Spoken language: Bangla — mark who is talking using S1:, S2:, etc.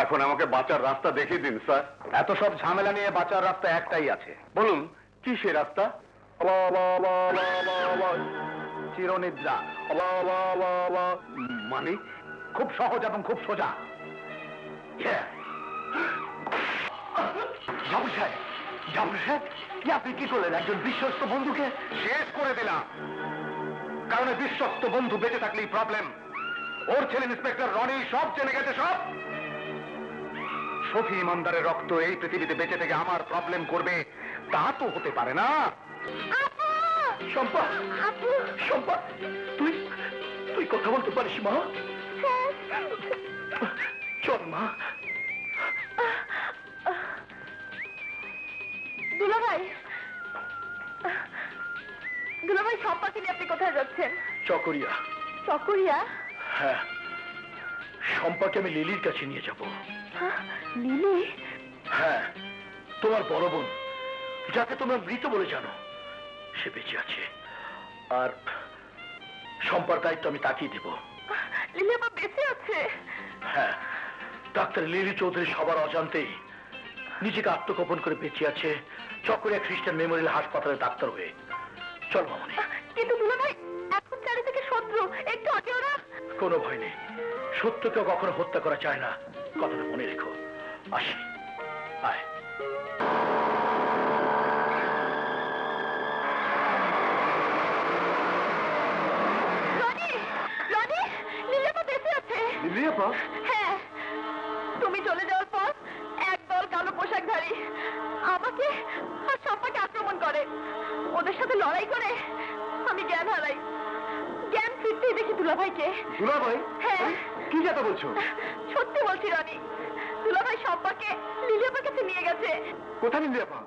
S1: এখন আমাকে বাঁচার রাস্তা দেখিয়ে দিন স্যার।
S2: এত সব ঝামেলা নিয়ে বাঁচার রাস্তা একটাই আছে।
S1: বলুন কি সে রাস্তা?
S2: চিরনিদ্রা।
S1: মানে
S2: খুব সহজ এবং খুব সোজা। জাফর সাহেব, জাফর সাহেব, কি আপনি কি করলেন? একজন বিশ্বস্ত বন্ধুকে শেষ করে দিলাম। কারণ এই বিশ্বস্ত বন্ধু বেঁচে থাকলেই প্রবলেম। ওর ছেলে ইন্সপেক্টর রনি সব জেনে গেছে, সব। শফি ইমানদারের রক্ত এই পৃথিবীতে বেঁচে থেকে আমার প্রবলেম করবে তা তো হতে পারে না। শম্পা, শম্পা, তুই তুই কথা বলতে পারিস মা? চল মা।
S3: দুলাভাই, দুলাভাই, শম্পাকে নিয়ে আপনি কোথায় যাচ্ছেন?
S2: চকরিয়া।
S3: চকরিয়া?
S2: হ্যাঁ, শম্পাকে আমি লিলির কাছে নিয়ে যাব।
S3: লিলি?
S2: হ্যাঁ, তোমার বড় বোন, যাকে তোমরা মৃত বলে জানো, সে বেঁচে আছে। আর শম্পার দায়িত্ব আমি তাকিয়ে দেব।
S3: লিলি আবার বেঁচে আছে?
S2: হ্যাঁ, ডাক্তার লিলি চৌধুরী সবার অজান্তেই নিজেকে আত্মগোপন করে বেঁচে আছে চকরিয়া খ্রিস্টান মেমোরিয়াল হাসপাতালের ডাক্তার হয়ে। চল মামনি।
S3: কিন্তু দুলাভাই, এখন চারিদিকে শত্রু, একটু আগেও না।
S2: কোনো ভয় নেই, সত্যকেও কখনো হত্যা করা যায় না, কথাটা মনে রেখো। আসি, আয়।
S3: রনি, রনি, লিলি আপা বেঁচে আছে।
S2: লিলি আপা?
S3: হ্যাঁ, তুমি চলে যাওয়ার পর একদল কালো পোশাকধারী আমাকে আর শম্পাকে আক্রমণ করে। ওদের সাথে লড়াই করে আমি জ্ঞান হারাই। জ্ঞান ফিরতেই দেখি দুলাভাইকে।
S2: দুলাভাই?
S3: হ্যাঁ।
S2: কি কথা বলছো?
S3: সত্যি বলছি রনি, দুলাভাই শম্পাকে লিলি আপার কাছে নিয়ে গেছে।
S2: কোথায় লিলি আপা?